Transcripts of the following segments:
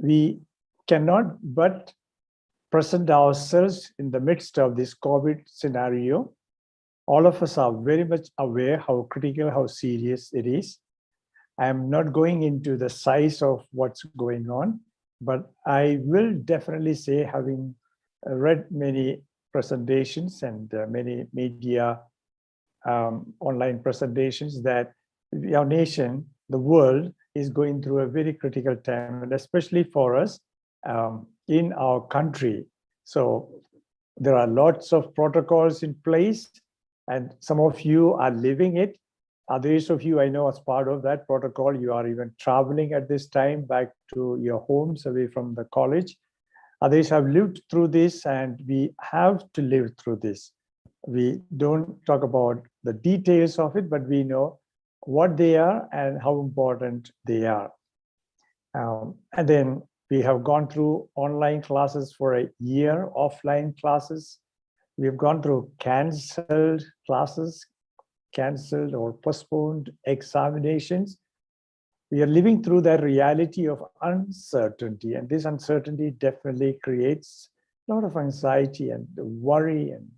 we cannot but present ourselves in the midst of this COVID scenario. All of us are very much aware how critical, how serious it is. I'm not going into the size of what's going on, but I will definitely say, having read many presentations and many media online presentations, that our nation, the world, is going through a very critical time, and especially for us in our country. So there are lots of protocols in place, and some of you are living it. Others of you, I know, as part of that protocol, you are even traveling at this time back to your homes away from the college. Others have lived through this, and we have to live through this. We don't talk about the details of it, but we know what they are and how important they are. And then we have gone through online classes for a year, offline classes. We've gone through canceled classes, canceled or postponed examinations. We are living through that reality of uncertainty, and this uncertainty definitely creates a lot of anxiety and worry and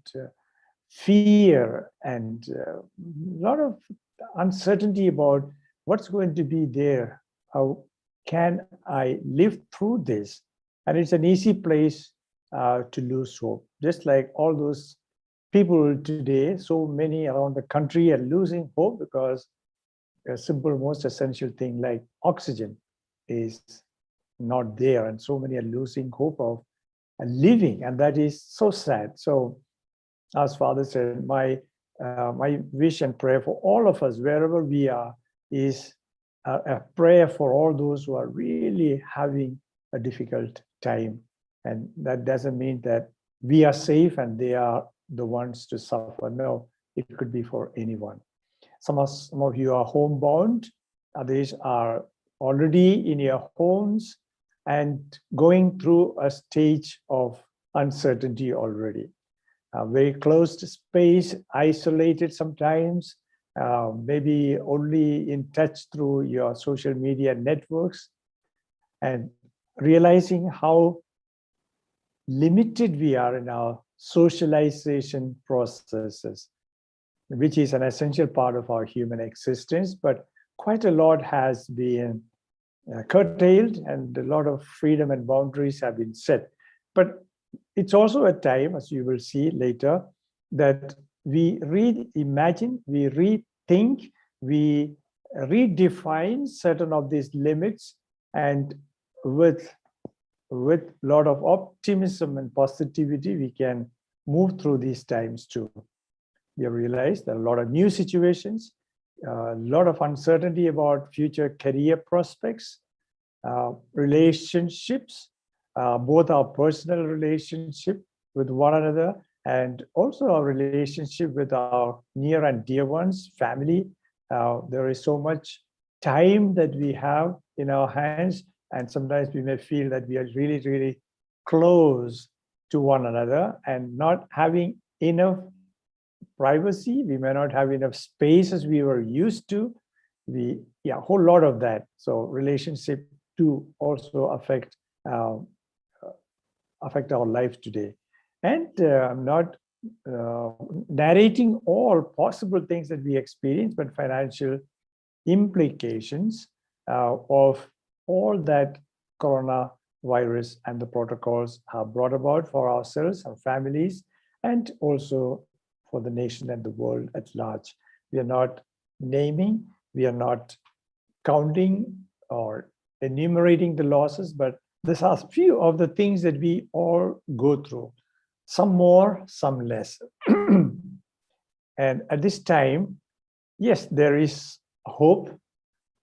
fear and a lot of uncertainty about what's going to be there. How can I live through this? And it's an easy place to lose hope. Just like all those people today, so many around the country are losing hope because a simple, most essential thing like oxygen is not there, and so many are losing hope of living, and that is so sad. So, as Father said, my wish and prayer for all of us, wherever we are, is a prayer for all those who are really having a difficult time. And that doesn't mean that we are safe and they are the ones to suffer. No, it could be for anyone. Some of you are homebound, others are already in your homes and going through a stage of uncertainty already. Very closed space, isolated sometimes, maybe only in touch through your social media networks, and realizing how limited we are in our socialization processes, which is an essential part of our human existence, but quite a lot has been curtailed and a lot of freedom and boundaries have been set. But it's also a time, as you will see later, that we reimagine, we rethink, we redefine certain of these limits, and with a lot of optimism and positivity, we can move through these times too. We have realized there are a lot of new situations, a lot of uncertainty about future career prospects, relationships, both our personal relationship with one another and also our relationship with our near and dear ones, family. There is so much time that we have in our hands, and sometimes we may feel that we are really, really close to one another and not having enough privacy. We may not have enough space as we were used to. A whole lot of that. So relationship do also affect our life today. And I'm not narrating all possible things that we experience, but financial implications of all that coronavirus and the protocols have brought about for ourselves, our families, and also for the nation and the world at large. We are not naming, we are not counting or enumerating the losses, but these are few of the things that we all go through, some more, some less. And at this time, yes, there is hope.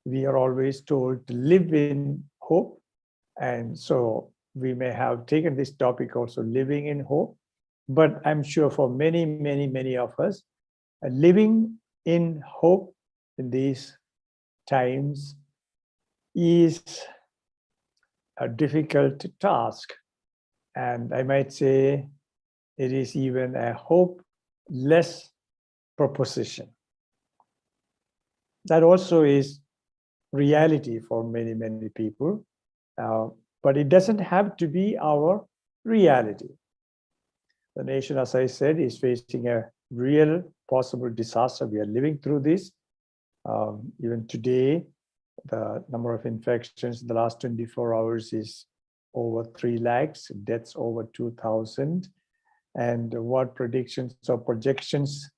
We are always told to live in hope. And so we may have taken this topic also, living in hope. But I'm sure for many, many, many of us, living in hope in these times is a difficult task. And I might say it is even a hopeless proposition. That also is reality for many, many people. but it doesn't have to be our reality. The nation, as I said, is facing a real possible disaster. We are living through this. Even today, the number of infections in the last 24 hours is over 3 lakhs, deaths over 2,000. And what predictions or projections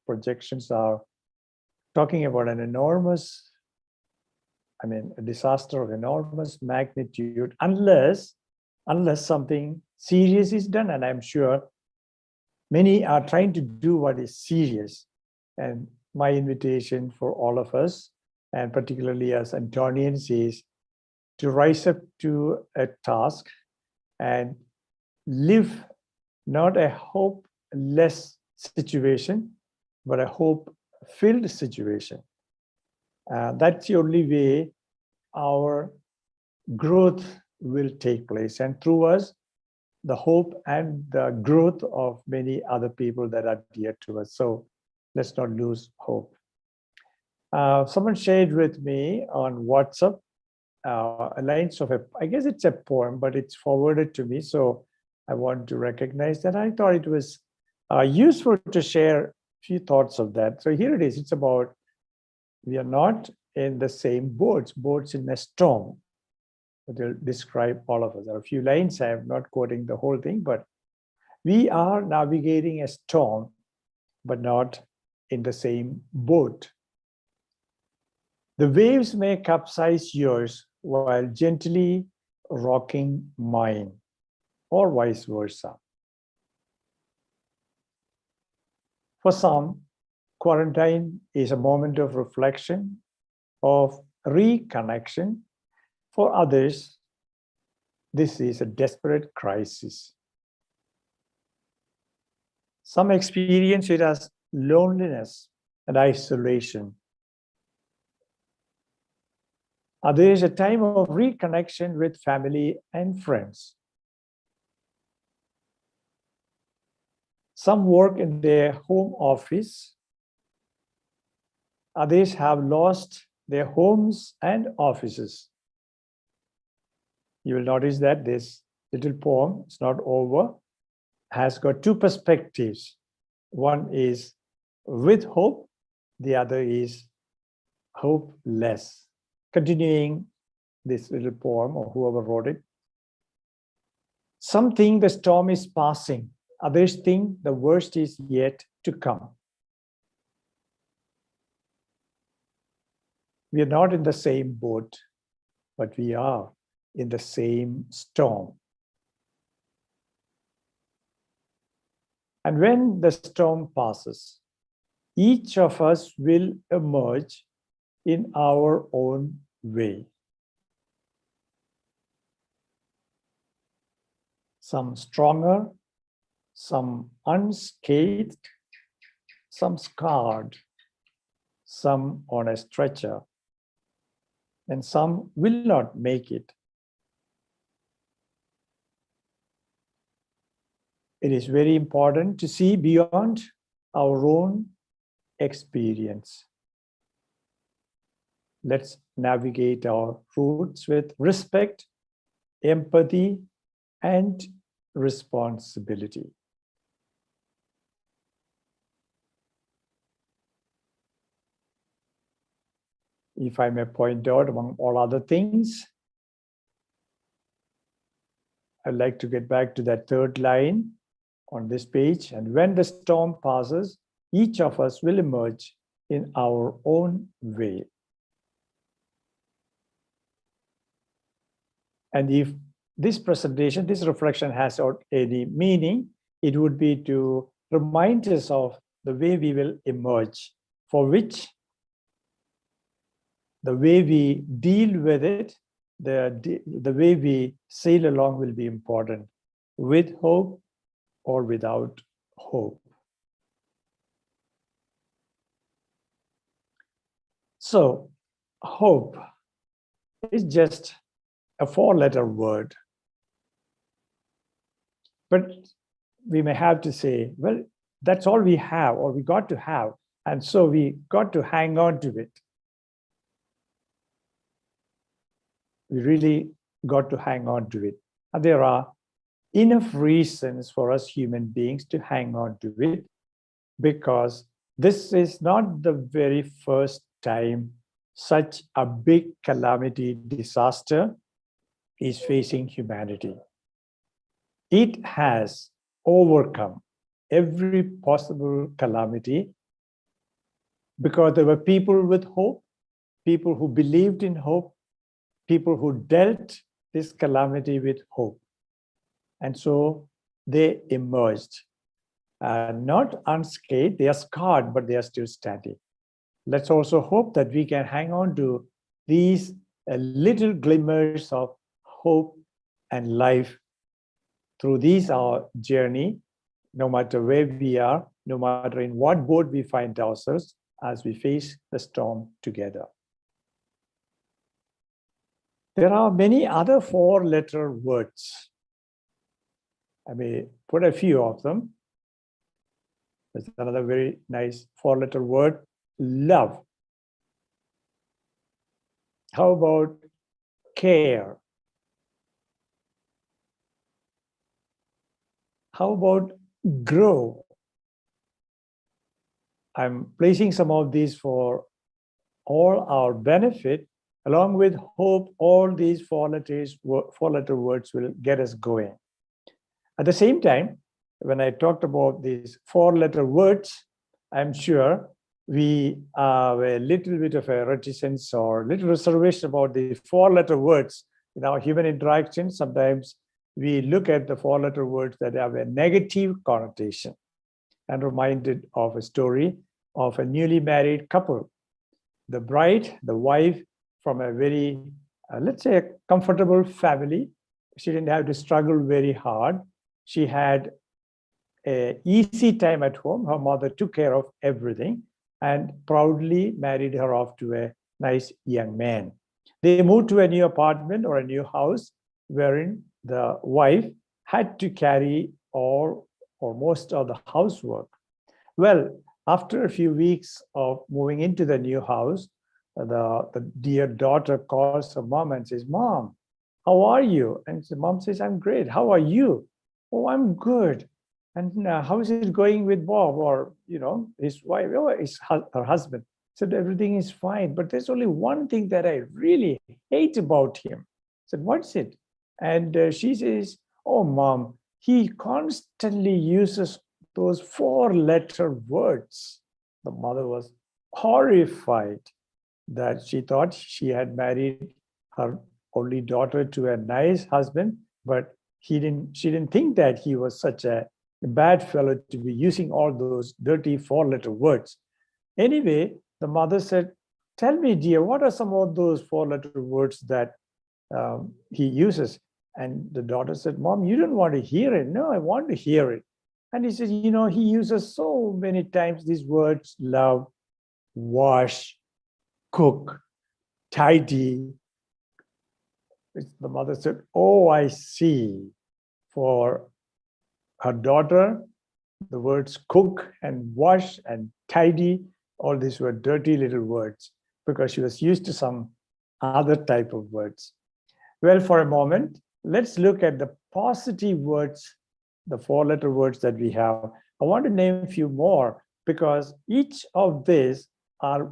are talking about an enormous, a disaster of enormous magnitude, unless something serious is done. And I'm sure many are trying to do what is serious. And my invitation for all of us, and particularly as Antonians, is to rise up to a task and live not a hopeless situation, but a hope-filled situation. That's the only way our growth will take place. And through us, the hope and the growth of many other people that are dear to us. So let's not lose hope. Someone shared with me on WhatsApp lines of I guess it's a poem, but it's forwarded to me. So I want to recognize that. I thought it was useful to share a few thoughts of that. So here it is. It's about, we are not in the same boats in a storm. It will describe all of us. There are a few lines. I am not quoting the whole thing, but we are navigating a storm, but not in the same boat. The waves may capsize yours while gently rocking mine, or vice versa. For some, quarantine is a moment of reflection, of reconnection. For others, this is a desperate crisis. Some experience it as loneliness and isolation. Others, a time of reconnection with family and friends. Some work in their home office. Others have lost their homes and offices. You will notice that this little poem, it's not over, has got two perspectives. One is with hope, the other is hopeless. Continuing this little poem, or whoever wrote it. Some think the storm is passing. Others think the worst is yet to come. We are not in the same boat, but we are in the same storm. And when the storm passes, each of us will emerge in our own way. Some stronger, some unscathed, some scarred, some on a stretcher, and some will not make it. It is very important to see beyond our own experience. Let's navigate our routes with respect, empathy, and responsibility. If I may point out, among all other things, I'd like to get back to that third line on this page. And when the storm passes, each of us will emerge in our own way. And if this presentation, this reflection has any meaning, it would be to remind us of the way we will emerge, for which the way we deal with it, the way we sail along will be important, with hope or without hope. So, hope is just a 4-letter word. But we may have to say, well, that's all we have, or we got to have, and so we got to hang on to it. We really got to hang on to it. And there are enough reasons for us human beings to hang on to it, because this is not the very first time such a big calamity, disaster is facing humanity. It has overcome every possible calamity because there were people with hope, people who believed in hope, people who dealt this calamity with hope. And so they emerged, not unscathed, they are scarred, but they are still standing. Let's also hope that we can hang on to these little glimmers of hope and life through our journey, no matter where we are, no matter in what boat we find ourselves as we face the storm together. There are many other four-letter words. I may put a few of them. There's another very nice four-letter word, love. How about care? How about grow? I'm placing some of these for all our benefit. Along with hope, all these four-letter words will get us going. At the same time, when I talked about these four-letter words, I'm sure we have a little bit of a reticence or little reservation about the four-letter words. In our human interactions, sometimes we look at the four-letter words that have a negative connotation. And reminded of a story of a newly married couple. The bride, the wife, from a very, let's say, a comfortable family. She didn't have to struggle very hard. She had an easy time at home. Her mother took care of everything and proudly married her off to a nice young man. They moved to a new apartment or a new house wherein the wife had to carry all or most of the housework. Well, after a few weeks of moving into the new house, the dear daughter calls her mom and says, "Mom, how are you?" And the mom says, "I'm great. How are you?" "Oh, I'm good." "And how is it going with Bob?" Or, his wife, her husband. Said, "Everything is fine, but there's only one thing that I really hate about him." Said, "What's it?" And she says, "Oh, Mom, he constantly uses those four-letter words." The mother was horrified that she thought she had married her only daughter to a nice husband, but she didn't think that he was such a bad fellow to be using all those dirty four-letter words. Anyway, the mother said, "Tell me, dear, what are some of those four-letter words that he uses?" And the daughter said, "Mom, you don't want to hear it." "No, I want to hear it." And he said, he uses so many times these words: love, wash, cook, tidy. The mother said, "Oh, I see." For her daughter, the words cook and wash and tidy, all these were dirty little words because she was used to some other type of words. Well, for a moment, let's look at the positive words, the four-letter words that we have. I want to name a few more because each of these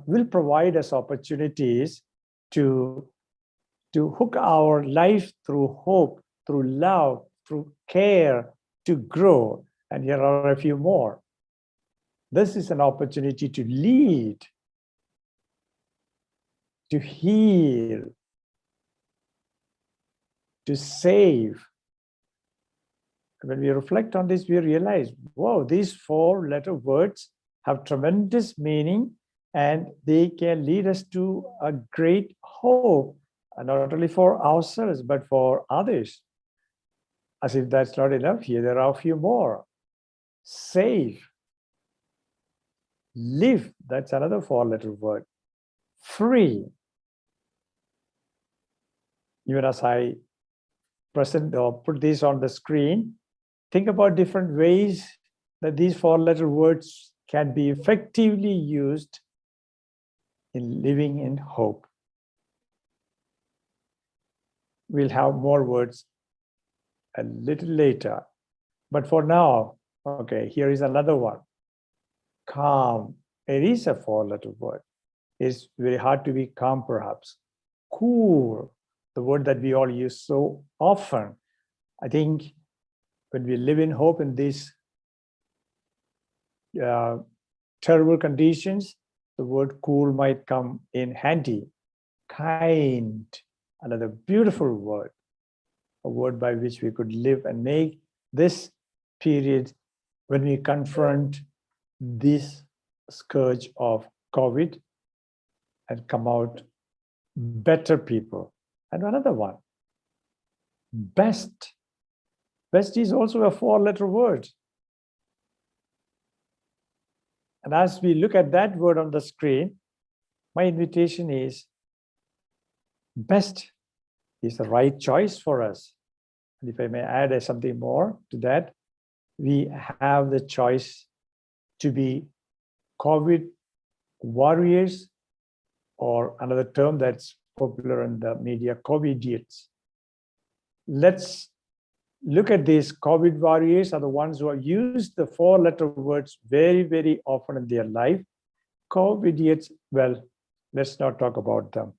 will provide us opportunities to hook our life through hope, through love, through care, to grow. And here are a few more. This is an opportunity to lead, to heal, to save. When we reflect on this, we realize, wow, these four-letter words have tremendous meaning and they can lead us to a great hope, not only for ourselves, but for others. As if that's not enough, here there are a few more. Save, live, that's another four-letter word. Free. Even as I present or put this on the screen, think about different ways that these four-letter words can be effectively used in living in hope. We'll have more words a little later. But for now, okay, here is another one. Calm. It is a four-letter word. It's very hard to be calm, perhaps. Cool, the word that we all use so often. I think when we live in hope in these terrible conditions, the word cool might come in handy. Kind, another beautiful word, a word by which we could live and make this period when we confront this scourge of COVID and come out better people. And another one, best. Best is also a four-letter word. And as we look at that word on the screen, my invitation is best is the right choice for us. And if I may add something more to that, we have the choice to be COVID warriors, or another term that's popular in the media, COVIDiots. Let's look at these COVID warriors are the ones who have used the four-letter words very, very often in their life. COVIDiots, well, let's not talk about them.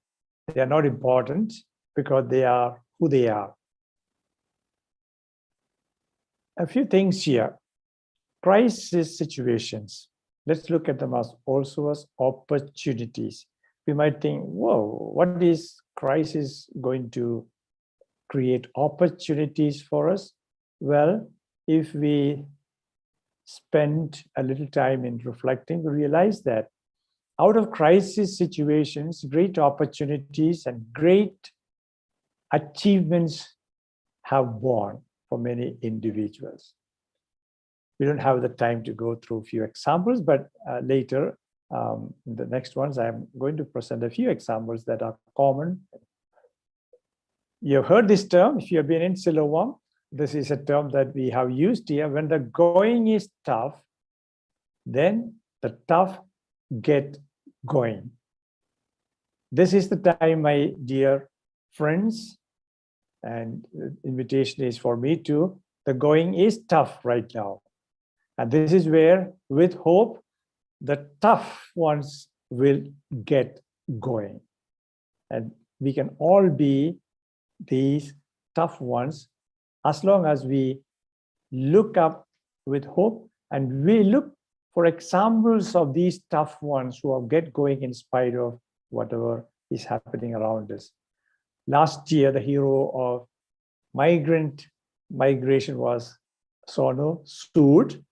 They are not important because they are who they are. A few things here. Crisis situations. Let's look at them as also as opportunities. We might think, whoa, what is crisis going to create opportunities for us? Well, if we spend a little time in reflecting, we realize that out of crisis situations, great opportunities and great achievements have born for many individuals. We don't have the time to go through a few examples, but later, in the next ones, I'm going to present a few examples that are common. You've heard this term, if you have been in Shillong, this is a term that we have used here. When the going is tough, then the tough get going. This is the time, my dear friends, and the invitation is for me too. The going is tough right now. And this is where, with hope, the tough ones will get going. And we can all be these tough ones as long as we look up with hope and we look for examples of these tough ones who are get going in spite of whatever is happening around us. Last year, the hero of migration was Sonu Sood.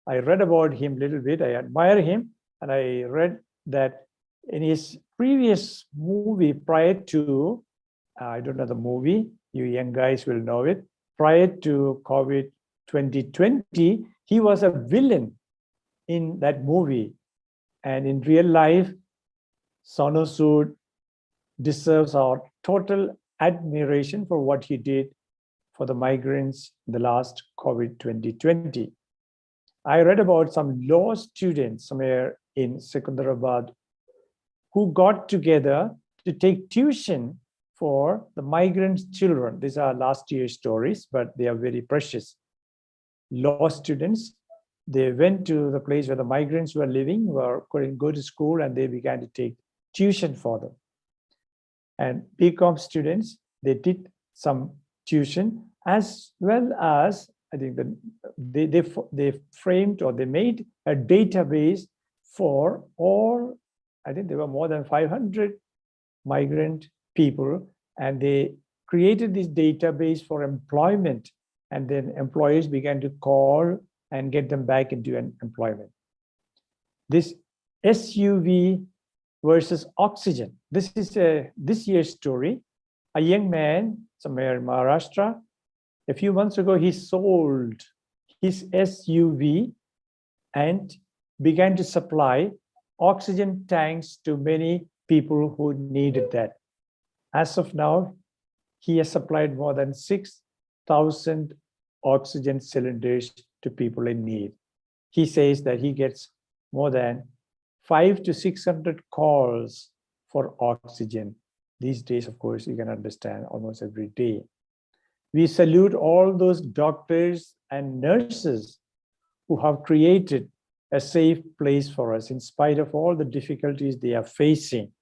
I read about him a little bit. I admire him. And I read that in his previous movie, prior to, I don't know the movie, you young guys will know it, prior to COVID 2020, he was a villain in that movie. And in real life, Sonu Sood deserves our total admiration for what he did for the migrants in the last COVID 2020. I read about some law students somewhere in Secunderabad who got together to take tuition for the migrant children. These are last year's stories, but they are very precious. Law students, they went to the place where the migrants were living, couldn't go to school, and they began to take tuition for them. And BCom students, they did some tuition, as well as I think that they framed or they made a database for all, I think there were more than 500 migrant people, and they created this database for employment, and then employers began to call and get them back into employment. This SUV versus oxygen. This is this year's story. A young man somewhere in Maharashtra, a few months ago, he sold his SUV and began to supply oxygen tanks to many people who needed that. As of now, he has supplied more than 6,000 oxygen cylinders to people in need. He says that he gets more than 500 to 600 calls for oxygen. These days, of course, you can understand almost every day. We salute all those doctors and nurses who have created a safe place for us in spite of all the difficulties they are facing.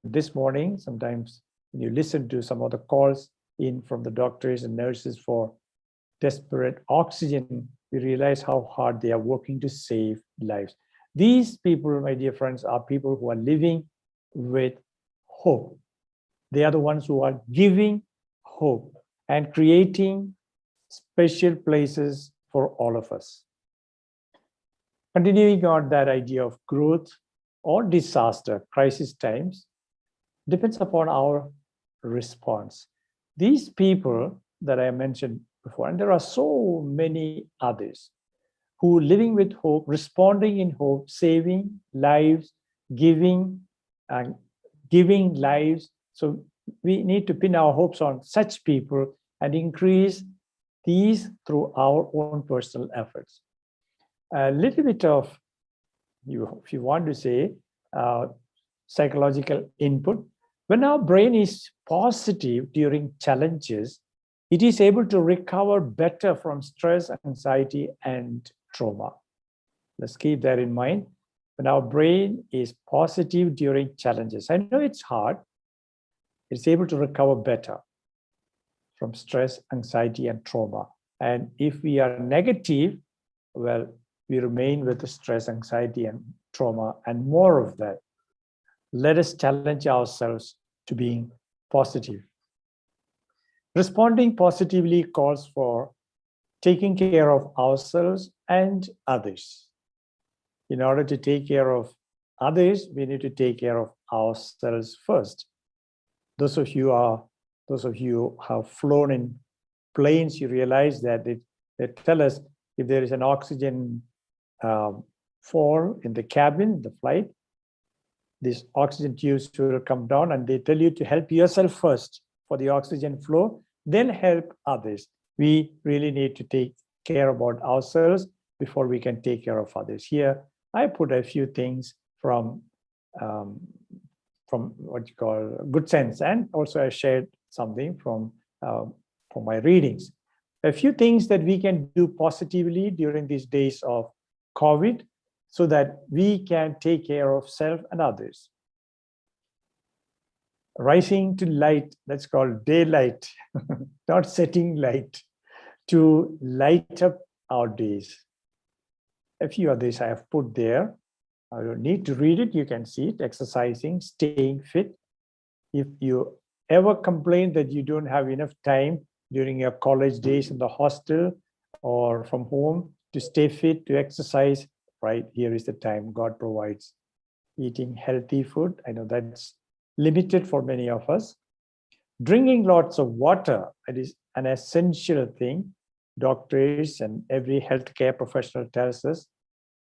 This morning, sometimes when you listen to some of the calls in from the doctors and nurses for desperate oxygen, we realize how hard they are working to save lives. These people, my dear friends, are people who are living with hope. They are the ones who are giving hope and creating special places for all of us. Continuing on that idea of growth or disaster, crisis times, depends upon our response. These people that I mentioned before, and there are so many others who living with hope, responding in hope, saving lives, giving lives. So we need to pin our hopes on such people and increase these through our own personal efforts. A little bit of, if you want to say, psychological input. When our brain is positive during challenges, it is able to recover better from stress, anxiety, and trauma. Let's keep that in mind. When our brain is positive during challenges, I know it's hard, it's able to recover better from stress, anxiety, and trauma. And if we are negative, well, we remain with the stress, anxiety, and trauma, and more of that. Let us challenge ourselves to being positive. Responding positively calls for taking care of ourselves and others. In order to take care of others, we need to take care of ourselves first. Those of you who have flown in planes, you realize that they tell us if there is an oxygen fall in the cabin, the flight, these oxygen tubes will come down, and they tell you to help yourself first for the oxygen flow, then help others. We really need to take care about ourselves before we can take care of others. Here, I put a few things from what you call good sense, and also I shared something from my readings. A few things that we can do positively during these days of COVID so that we can take care of self and others. Rising to light, that's called daylight, not setting light, to light up our days. A few others I have put there. I don't need to read it, you can see it. Exercising, staying fit. If you ever complain that you don't have enough time during your college days in the hostel or from home to stay fit, to exercise, right, here is the time God provides. Eating healthy food, I know that's limited for many of us. Drinking lots of water, it is an essential thing. Doctors and every healthcare professional tells us.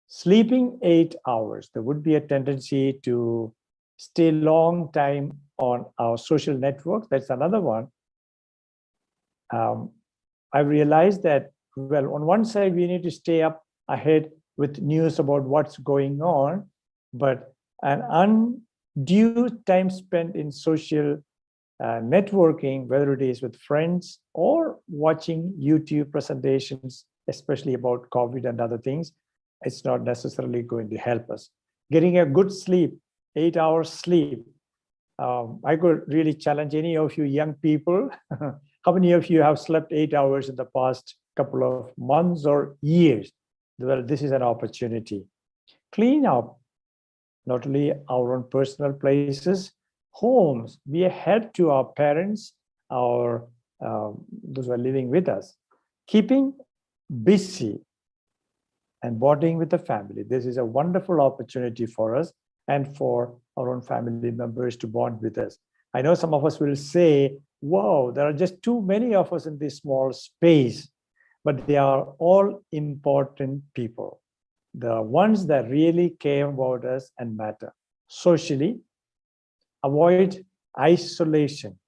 Sleeping 8 hours, there would be a tendency to stay long time on our social networks. That's another one. I realized that, well, on one side, we need to stay up ahead with news about what's going on, but an undue time spent in social networking, whether it is with friends or watching YouTube presentations, especially about COVID and other things, it's not necessarily going to help us. Getting a good sleep, 8 hours sleep. I could really challenge any of you young people. How many of you have slept 8 hours in the past couple of months or years? Well, this is an opportunity. Clean up, not only our own personal places, homes. Be a help to our parents, those who are living with us. Keeping busy and bonding with the family. This is a wonderful opportunity for us and for our own family members to bond with us. I know some of us will say, wow, there are just too many of us in this small space, but they are all important people. The ones that really care about us and matter. Socially, avoid isolation.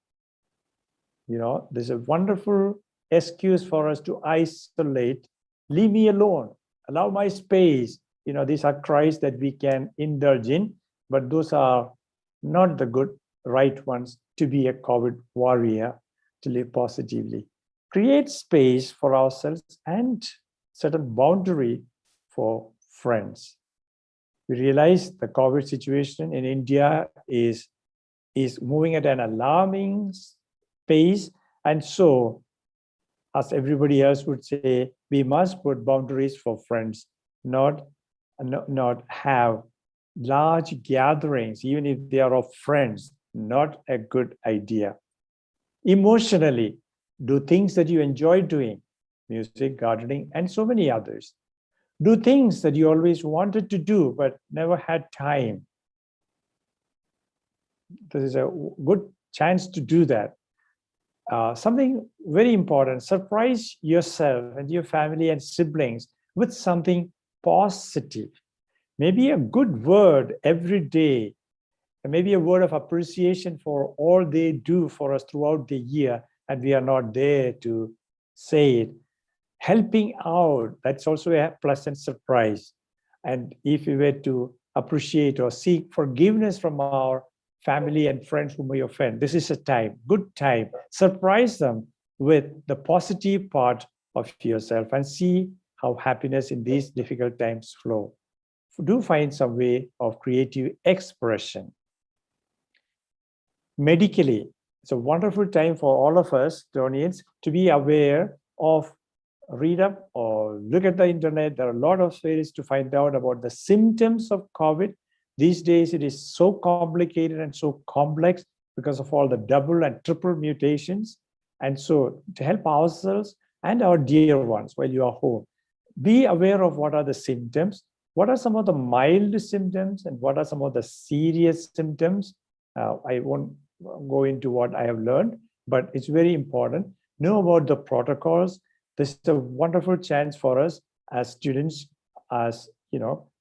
You know, there's a wonderful excuse for us to isolate. Leave me alone. Allow my space. You know, these are cries that we can indulge in, but those are not the good, right ones to be a COVID warrior, to live positively. create space for ourselves and certain boundary for friends. We realize the COVID situation in India is moving at an alarming pace. And so, as everybody else would say, we must put boundaries for friends, not have large gatherings, even if they are of friends, not a good idea. Emotionally, do things that you enjoy doing, music, gardening, and so many others. Do things that you always wanted to do but never had time. This is a good chance to do that. Something very important, surprise yourself and your family and siblings with something positive. Maybe a good word every day, and maybe a word of appreciation for all they do for us throughout the year, and we are not there to say it. Helping out, that's also a pleasant surprise. And if we were to appreciate or seek forgiveness from our family and friends whom we offend, this is a time, good time. Surprise them with the positive part of yourself and see how happiness in these difficult times flow. Do find some way of creative expression. Medically, it's a wonderful time for all of us, Donians, to be aware of, read up or look at the internet. There are a lot of ways to find out about the symptoms of COVID. These days, it is so complicated and so complex because of all the double and triple mutations. And so to help ourselves and our dear ones while you are home, be aware of what are the symptoms, what are some of the mild symptoms, and what are some of the serious symptoms. I won't go into what I have learned, but it's very important. Know about the protocols. This is a wonderful chance for us as students, as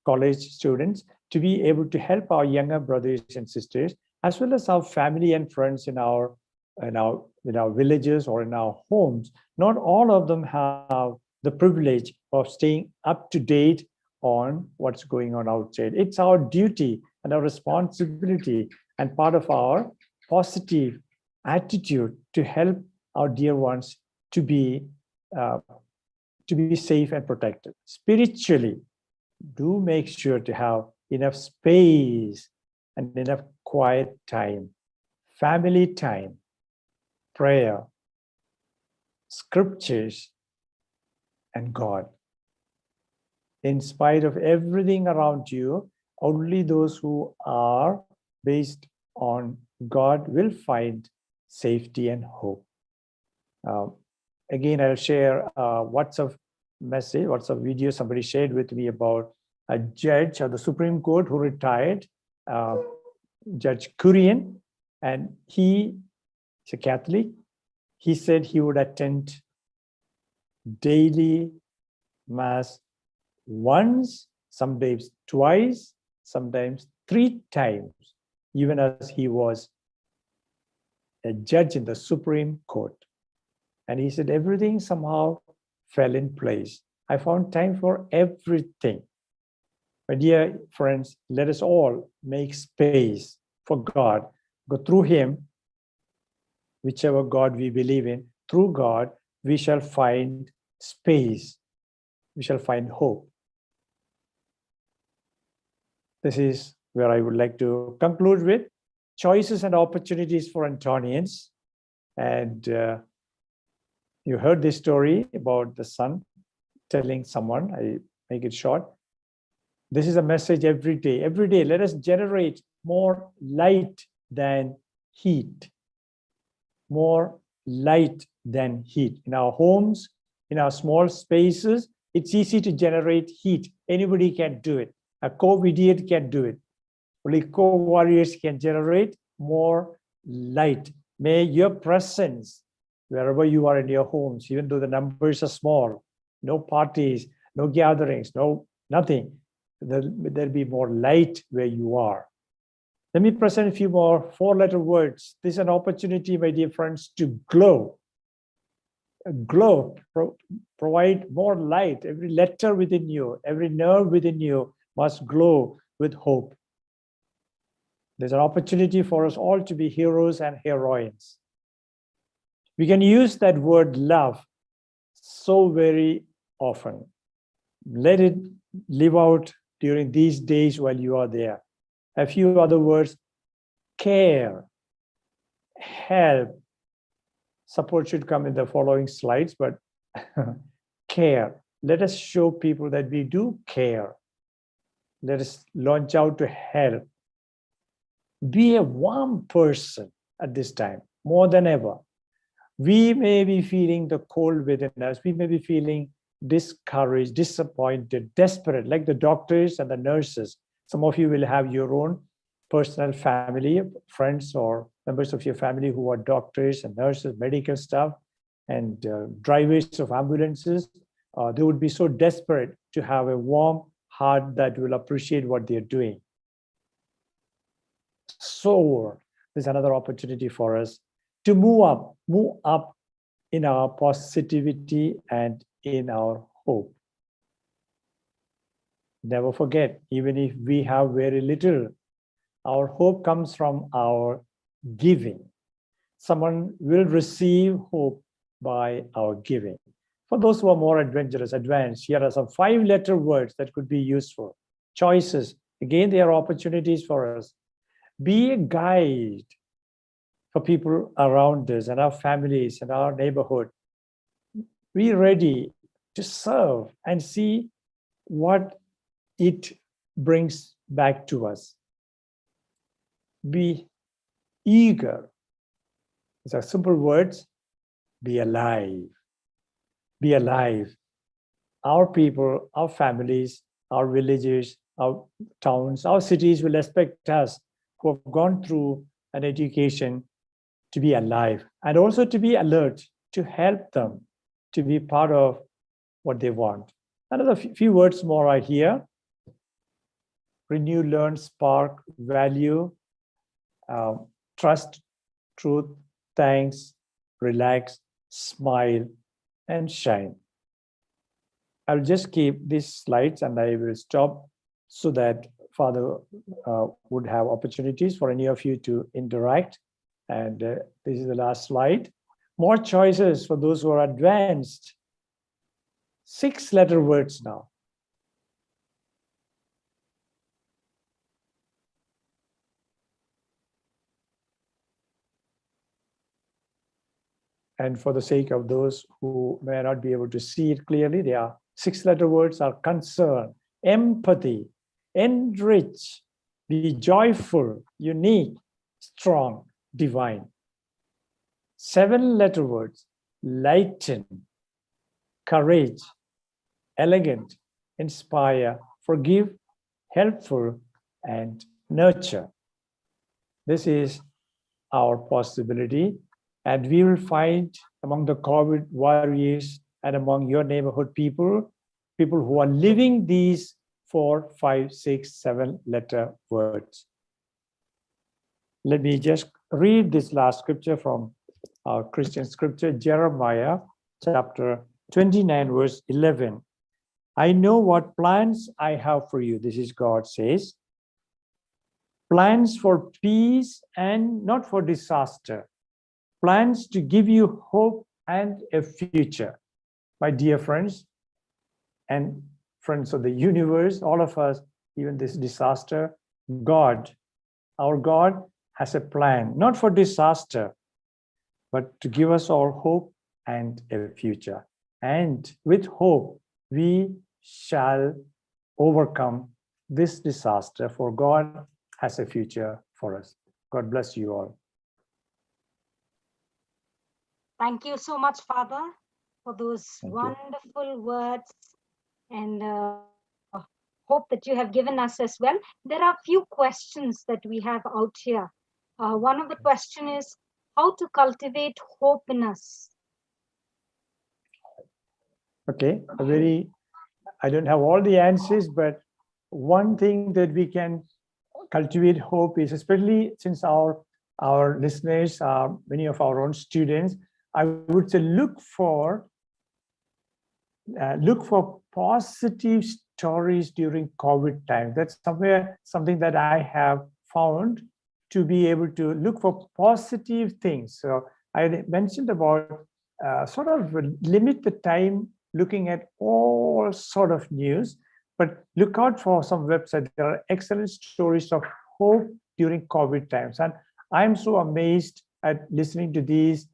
college students, to be able to help our younger brothers and sisters, as well as our family and friends in our villages or in our homes. Not all of them have the privilege of staying up to date on what's going on outside. It's our duty and our responsibility and part of our positive attitude to help our dear ones to be safe and protected. Spiritually, do make sure to have enough space and enough quiet time, family time, prayer, scriptures, and God. In spite of everything around you, only those who are based on God will find safety and hope. Again, I'll share a WhatsApp message, WhatsApp video somebody shared with me about a judge of the Supreme Court who retired, Judge Kurian, and he's a Catholic. He said he would attend daily Mass once, sometimes twice, sometimes 3 times, even as he was a judge in the Supreme Court. And he said everything somehow fell in place. I found time for everything. My dear friends, let us all make space for God. Go through him, whichever God we believe in, through God, we shall find space. We shall find hope. This is where I would like to conclude with choices and opportunities for Antonians. And you heard this story about the son telling someone, I make it short. This is a message every day. Every day, let us generate more light than heat. More light than heat. In our homes, in our small spaces, it's easy to generate heat. Anybody can do it. A co-idiot can do it. Only co-warriors can generate more light. May your presence, wherever you are in your homes, even though the numbers are small, no parties, no gatherings, no nothing, there'll be more light where you are. Let me present a few more 4-letter words. This is an opportunity, my dear friends, to glow. Glow, provide more light. Every letter within you, every nerve within you must glow with hope. There's an opportunity for us all to be heroes and heroines. We can use that word love so very often. Let it live out during these days while you are there. A few other words: care, help. Support should come in the following slides, but care. Let us show people that we do care. Let us launch out to help. Be a warm person at this time, more than ever. We may be feeling the cold within us. We may be feeling discouraged, disappointed, desperate, like the doctors and the nurses. Some of you will have your own personal family, friends or members of your family who are doctors and nurses, medical staff, and drivers of ambulances. They would be so desperate to have a warm heart that will appreciate what they're doing. So there's another opportunity for us to move up in our positivity and in our hope. Never forget, even if we have very little, our hope comes from our giving. Someone will receive hope by our giving. For those who are more advanced, here are some 5-letter words that could be useful. Choices. Again, there are opportunities for us. Be a guide for people around us and our families and our neighborhood. Be ready to serve and see what it brings back to us. Be eager. These are simple words. Be alive. Be alive. Our people, our families, our villages, our towns, our cities will expect us who have gone through an education to be alive and also to be alert, to help them to be part of what they want. Another few words more are here. Renew, learn, spark, value, trust, truth, thanks, relax, smile, and shine. I'll just keep these slides and I will stop so that Father would have opportunities for any of you to interact. And this is the last slide. More choices for those who are advanced. 6-letter words now. And for the sake of those who may not be able to see it clearly, they are 6-letter words are concern, empathy, enrich, be joyful, unique, strong, divine. 7-letter words: lighten, courage, elegant, inspire, forgive, helpful, and nurture. This is our possibility. And we will find among the COVID warriors and among your neighborhood people who are living these 4, 5, 6, 7-letter words. Let me just read this last scripture from our Christian scripture, Jeremiah chapter 29, verse 11. I know what plans I have for you. This is God says. Plans for peace and not for disaster. Plans to give you hope and a future. My dear friends and friends of the universe, all of us, even this disaster, God, our God has a plan, not for disaster, but to give us all hope and a future. And with hope, we shall overcome this disaster, for God has a future for us. God bless you all. Thank you so much, Father, for those wonderful words and hope that you have given us as well. There are a few questions that we have out here. One of the question is how to cultivate hope in us. Okay, I don't have all the answers, but one thing that we can cultivate hope is, especially since our listeners are many of our own students, I would say look for positive stories during COVID time. That's something that I have found, to be able to look for positive things. So I mentioned about sort of limit the time looking at all sort of news, but look out for some websites. There are excellent stories of hope during COVID times. And I'm so amazed at listening to these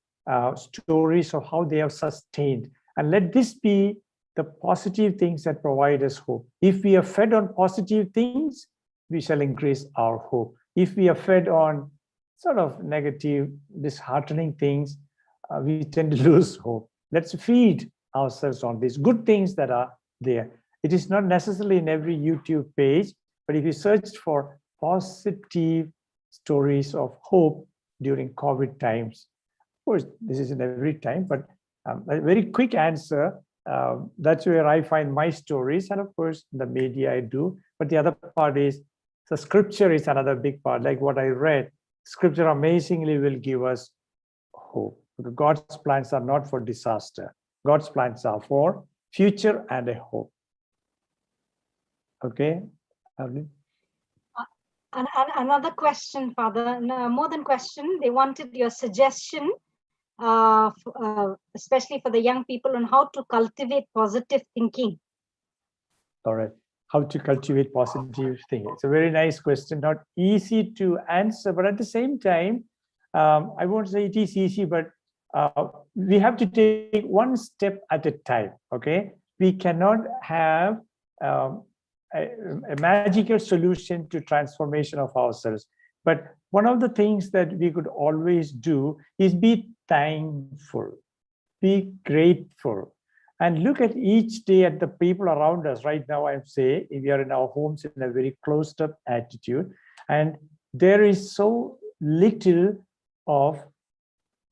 stories of how they have sustained. And let this be the positive things that provide us hope. If we are fed on positive things, we shall increase our hope. If we are fed on sort of negative, disheartening things, we tend to lose hope. Let's feed ourselves on these good things that are there. It is not necessarily in every YouTube page, but if you search for positive stories of hope during COVID times, of course, this is in every time, but a very quick answer. That's where I find my stories, and of course, the media I do. But the other part is the scripture is another big part. Like what I read, scripture amazingly will give us hope. Because God's plans are not for disaster. God's plans are for future and a hope. Okay. Another question, Father. No, more than question, they wanted your suggestion, especially for the young people, on how to cultivate positive thinking. All right. How to cultivate positive thinking. It's a very nice question, not easy to answer, but at the same time, I won't say it is easy, but we have to take one step at a time, okay? We cannot have a magical solution to transformation of ourselves. But one of the things that we could always do is be thankful, be grateful, and look at each day at the people around us. Right now, I'm saying we are in our homes in a very closed up attitude, and there is so little of,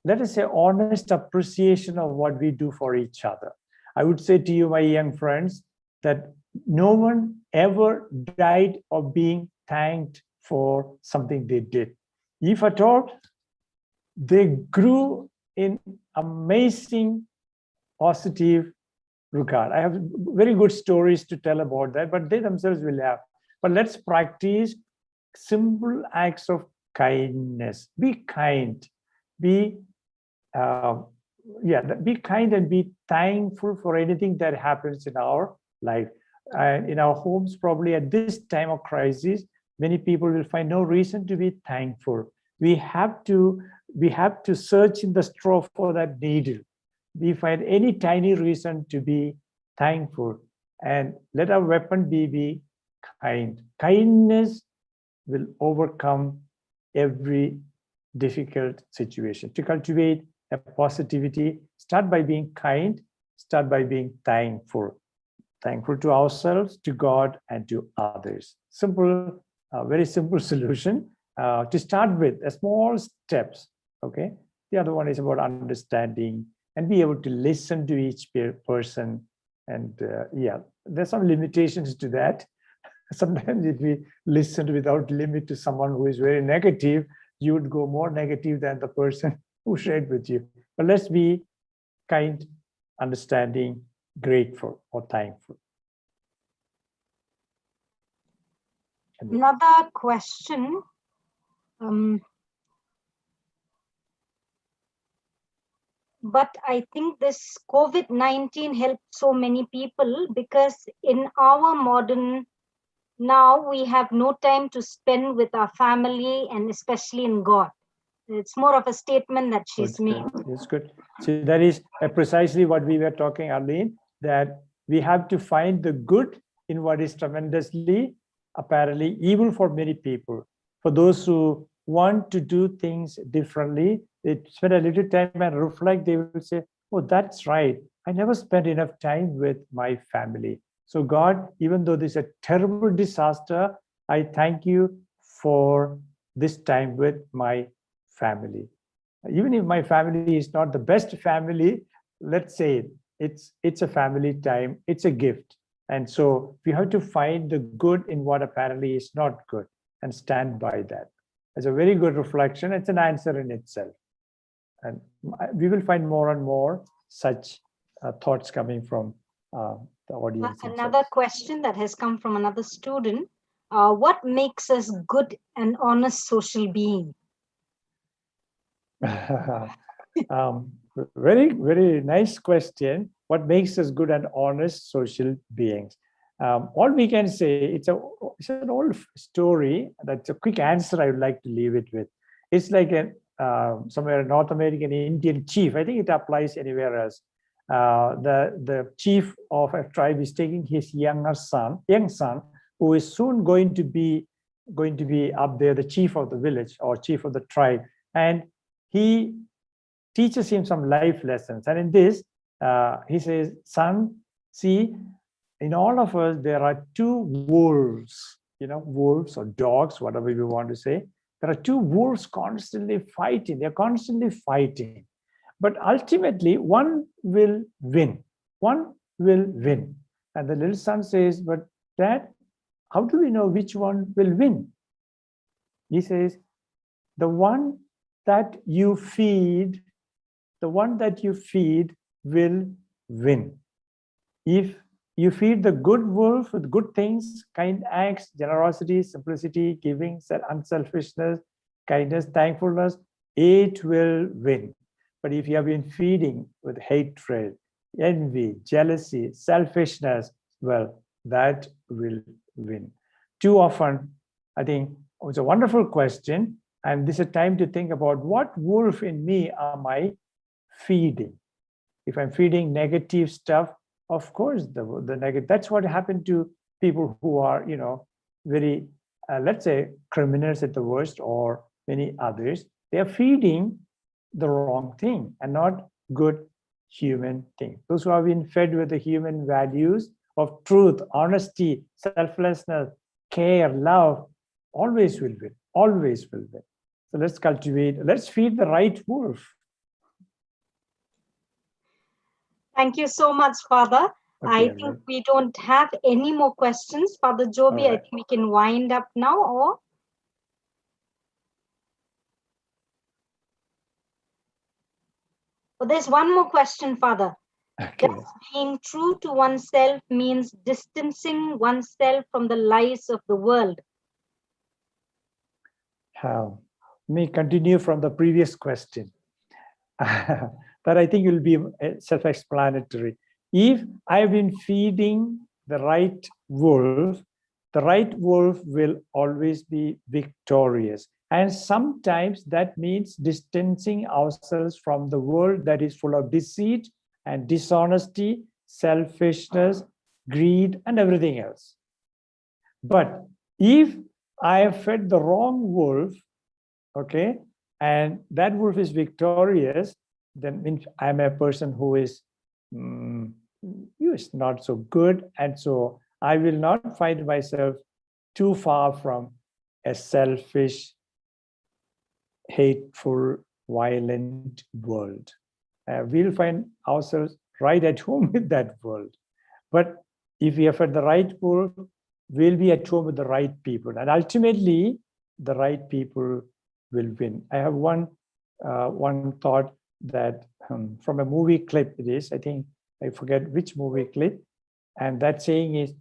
let us say, honest appreciation of what we do for each other. I would say to you, my young friends, that no one ever died of being thanked for something they did. If at all, they grew in amazing positive regard. I have very good stories to tell about that, but they themselves will have. But let's practice simple acts of kindness. Be kind. Be be kind and be thankful for anything that happens in our life. In our homes, probably at this time of crisis, many people will find no reason to be thankful. We have to search in the straw for that needle. We find any tiny reason to be thankful, and let our weapon be kind. Kindness will overcome every difficult situation. To cultivate a positivity, start by being kind, start by being thankful. Thankful to ourselves, to God, and to others. Simple, very simple solution to start with, small steps, okay? The other one is about understanding and be able to listen to each person. And there's some limitations to that. Sometimes if we listen without limit to someone who is very negative, you would go more negative than the person who shared with you. But let's be kind, understanding, grateful, or thankful. Another question. But I think this COVID-19 helped so many people, because in our modern, now we have no time to spend with our family, and especially in God. It's more of a statement that she's made. It's good. So that is precisely what we were talking, Arlene, that we have to find the good in what is tremendously, apparently, evil for many people. For those who want to do things differently, they spend a little time and reflect, they will say, oh, that's right. I never spent enough time with my family. So God, even though this is a terrible disaster, I thank you for this time with my family. Even if my family is not the best family, let's say it's a family time, it's a gift. And so we have to find the good in what apparently is not good and stand by that. It's a very good reflection. It's an answer in itself. And we will find more and more such thoughts coming from the audience. Another question that has come from another student. What makes us good and honest social being? Very, very nice question. What makes us good and honest social beings? All we can say, it's an old story. That's a quick answer I would like to leave it with. It's like somewhere North American Indian chief. I think it applies anywhere else. The chief of a tribe is taking his young son, who is soon going to be up there, the chief of the village or chief of the tribe, and he teaches him some life lessons. And in this, he says, son, see, in all of us, there are two wolves, wolves or dogs, whatever you want to say. There are two wolves constantly fighting. They're constantly fighting. But ultimately, one will win. One will win. And the little son says, but Dad, how do we know which one will win? He says, the one that you feed will win. If you feed the good wolf with good things, kind acts, generosity, simplicity, giving, unselfishness, kindness, thankfulness, it will win. But if you have been feeding with hatred, envy, jealousy, selfishness, well, that will win. Too often, I think it's a wonderful question. And this is a time to think about what wolf in me am I feeding. If I'm feeding negative stuff, of course, the negative. That's what happened to people who are, very, let's say, criminals at the worst, or many others. They are feeding the wrong thing and not good human thing. Those who have been fed with the human values of truth, honesty, selflessness, care, love, always will win. Always will win. So let's cultivate. Let's feed the right wolf. Thank you so much, Father. Okay, I think we don't have any more questions. Father Joby, right. I think we can wind up now, or? Well, there's one more question, Father. Okay. Does being true to oneself means distancing oneself from the lies of the world? Let me continue from the previous question. That I think will be self-explanatory. If I've been feeding the right wolf will always be victorious. And sometimes that means distancing ourselves from the world that is full of deceit and dishonesty, selfishness, greed, and everything else. But if I have fed the wrong wolf, okay, and that wolf is victorious, then means I'm a person who is not so good, and so I will not find myself too far from a selfish, hateful, violent world. We'll find ourselves right at home with that world. But if we have fed the right wolf, we'll be at home with the right people, and ultimately, the right people will win. I have one thought that from a movie clip it is, I think I forget which movie clip, and that saying is,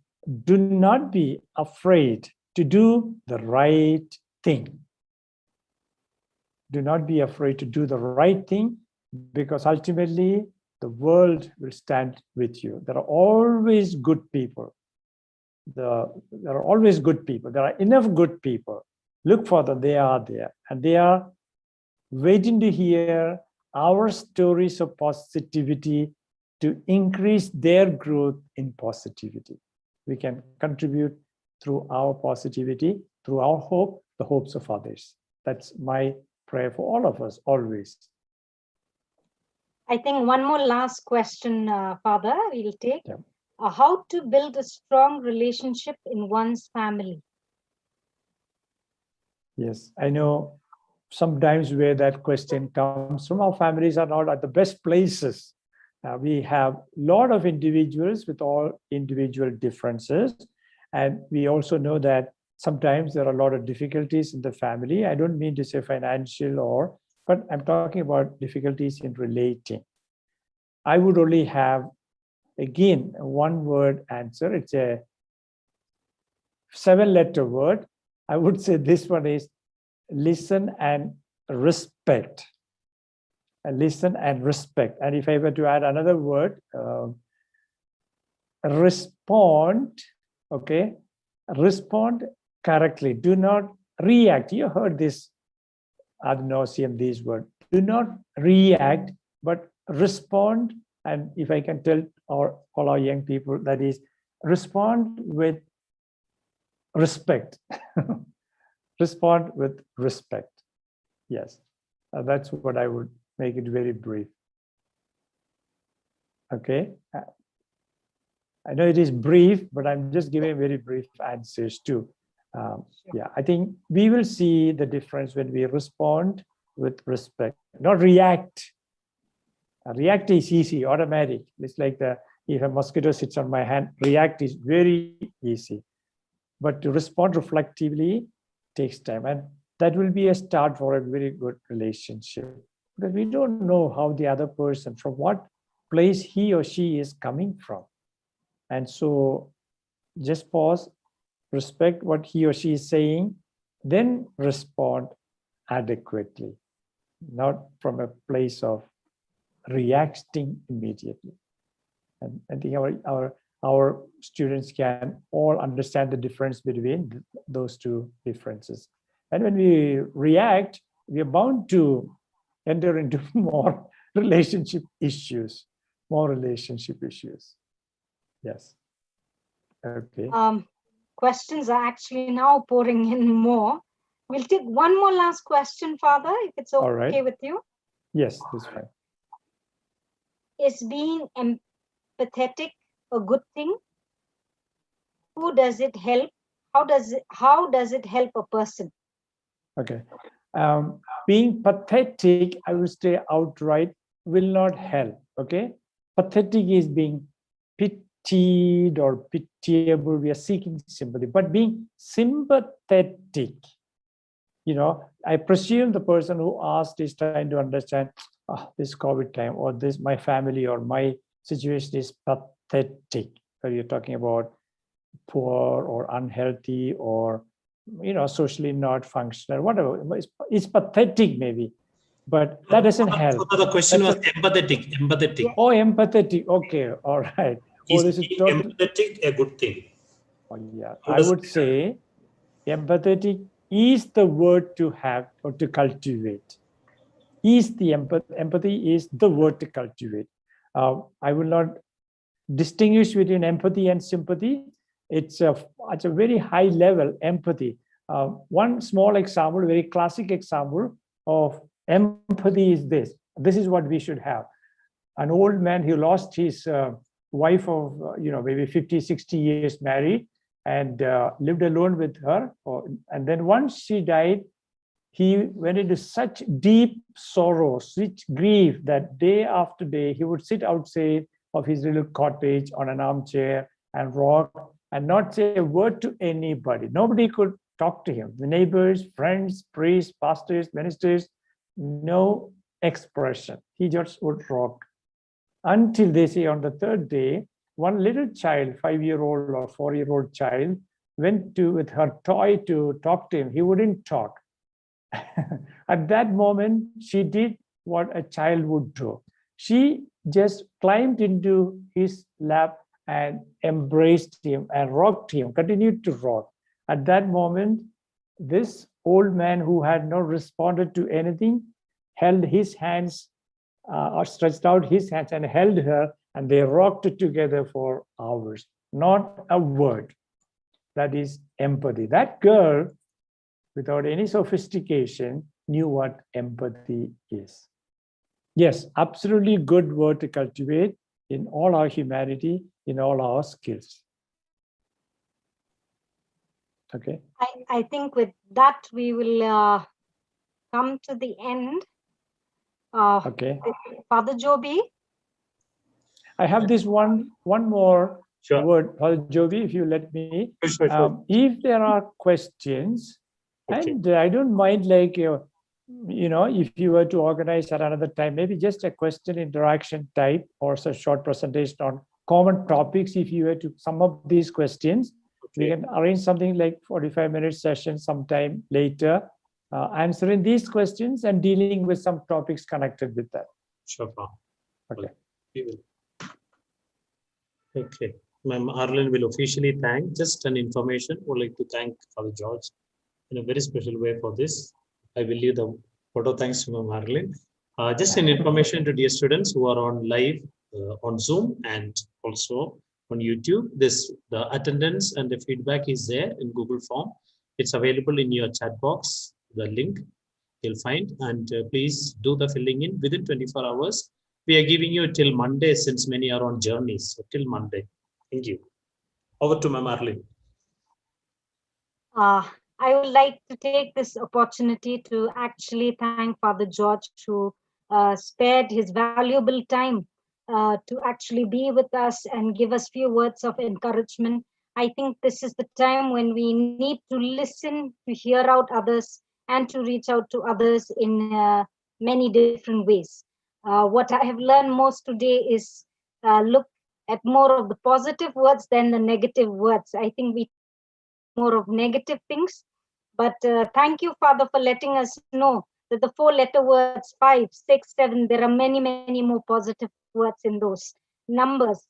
do not be afraid to do the right thing. Do not be afraid to do the right thing, because ultimately the world will stand with you. There are always good people. There are always good people. There are enough good people. Look for them. They are there. And they are waiting to hear our stories of positivity to increase their growth in positivity. We can contribute through our positivity, through our hope, the hopes of others. That's my prayer for all of us, always. I think one more last question, Father, we'll take. Yeah. How to build a strong relationship in one's family? Yes, I know sometimes where that question comes from. Our families are not at the best places. We have a lot of individuals with all individual differences. And we also know that sometimes there are a lot of difficulties in the family. I don't mean to say financial but I'm talking about difficulties in relating. I would only have, again, a one-word answer. It's a 7-letter word. I would say this one is listen and respect. listen and respect. And if I were to add another word, respond, okay? Respond correctly. Do not react. You heard this ad nauseum, these words. Do not react, but respond. And if I can tell all our young people, that is, respond with respect. Respond with respect. Yes, that's what I would make it very brief. Okay. I know it is brief, but I'm just giving very brief answers too. Yeah, I think we will see the difference when we respond with respect, not react. React is easy, automatic. It's like if a mosquito sits on my hand, react is very easy. But to respond reflectively takes time. And that will be a start for a very good relationship. Because we don't know how the other person, from what place he or she is coming from. And so just pause, respect what he or she is saying, then respond adequately, not from a place of reacting immediately. And I think our students can all understand the difference between those two differences. And when we react, we are bound to enter into more relationship issues. Yes. Okay. Questions are actually now pouring in more. We'll take one more last question, Father, if it's okay All right. with you. Yes, that's fine. Is being empathetic a good thing? Who does it help? How does it help a person? Okay. Being pathetic, I will say outright, will not help. Okay. Pathetic is being pitied or pitiable. We are seeking sympathy, but being sympathetic, I presume the person who asked is trying to understand this COVID time, or this, my family or my situation is pathetic. So you're talking about poor or unhealthy or socially not functional, whatever. It's pathetic maybe, but that doesn't help. So the question was empathetic. Oh, empathetic. Okay, all right. Is empathetic a good thing? Oh, yeah, I would say empathetic is the word to have or to cultivate. Empathy is the word to cultivate. I will not distinguish between empathy and sympathy. It's a very high level empathy. One small example, very classic example of empathy is this. This is what we should have. An old man who lost his wife of maybe 50, 60 years married, and lived alone with her. And then once she died, he went into such deep sorrow, such grief, that day after day he would sit outside of his little cottage on an armchair and rock and not say a word to anybody. Nobody could talk to him. The neighbors, friends, priests, pastors, ministers, no expression. He just would rock. Until they say on the third day, one little child, 5-year-old or 4-year-old child, went with her toy to talk to him. He wouldn't talk. At that moment, she did what a child would do. She just climbed into his lap and embraced him and rocked him, continued to rock. At that moment, this old man who had not responded to anything held his hands or stretched out his hands and held her, and they rocked together for hours. Not a word. That is empathy. That girl, without any sophistication, knew what empathy is. Yes, absolutely good word to cultivate in all our humanity, in all our skills. Okay. I think with that we will come to the end. Okay. Father Joby? I have this one more Sure. word, Father Joby, if you let me. Sure. If there are questions, Okay. and I don't mind, like, if you were to organize at another time, maybe just a question interaction type or a short presentation on common topics. If you were to sum up these questions, we can arrange something like 45-minute session sometime later, answering these questions and dealing with some topics connected with that. Sure, Father. Okay. We will. Okay. Ma'am Arlen will officially thank, just an information, would like to thank Father George in a very special way for this. I will leave the photo thanks to Ma'am Arlen. Just an information to dear students who are on live on Zoom and also on YouTube. The attendance and the feedback is there in Google Form. It's available in your chat box, the link you'll find, and please do the filling in within 24 hours. We are giving you till Monday since many are on journeys, so till Monday. Thank you. Over to Ma'am Arlen. I would like to take this opportunity to actually thank Father George, who spared his valuable time to actually be with us and give us few words of encouragement. I think this is the time when we need to listen, to hear out others, and to reach out to others in many different ways. What I have learned most today is look at more of the positive words than the negative words. I think we tend to think more of negative things. But thank you, Father, for letting us know that the 4-letter words 5, 6, 7, there are many, many more positive words in those numbers.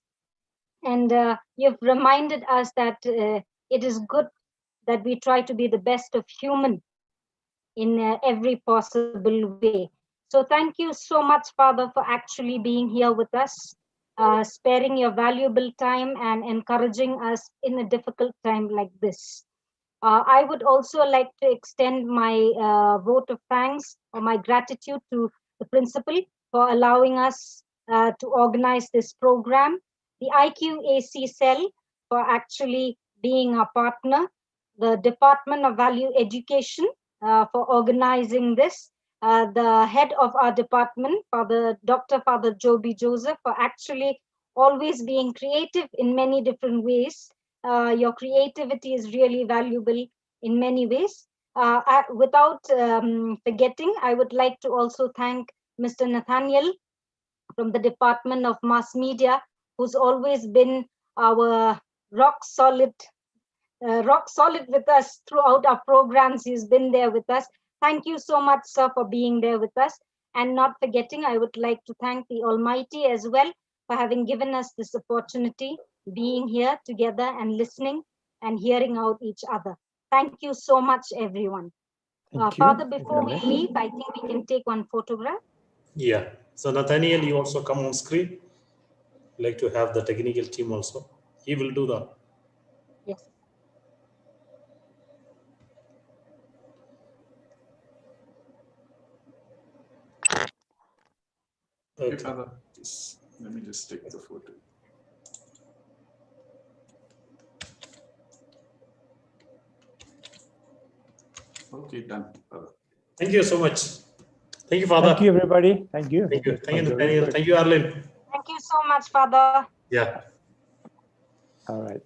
And you've reminded us that it is good that we try to be the best of human in every possible way. So thank you so much, Father, for actually being here with us, sparing your valuable time and encouraging us in a difficult time like this. I would also like to extend my vote of thanks or my gratitude to the principal for allowing us to organize this program, the IQAC cell for actually being our partner, the Department of Value Education for organizing this, the head of our department, Father Joby Joseph, for actually always being creative in many different ways. Your creativity is really valuable in many ways. Without forgetting, I would like to also thank Mr. Nathaniel from the Department of Mass Media, who's always been our rock solid with us throughout our programs. He's been there with us. Thank you so much, sir, for being there with us. And not forgetting, I would like to thank the Almighty as well for having given us this opportunity, being here together and listening and hearing out each other. Thank you so much, everyone. Father, before we leave, I think we can take one photograph. Yeah. So Nathaniel, you also come on screen. Like to have the technical team also. He will do that. Yes. Okay. Father, let me just take the photo. Okay, done, Father. Thank you so much. Thank you, Father. Thank you, everybody. Thank you. Thank you. Thank you, Very Nathaniel. good. Thank you, Arlen. Thank you so much, Father. Yeah. All right.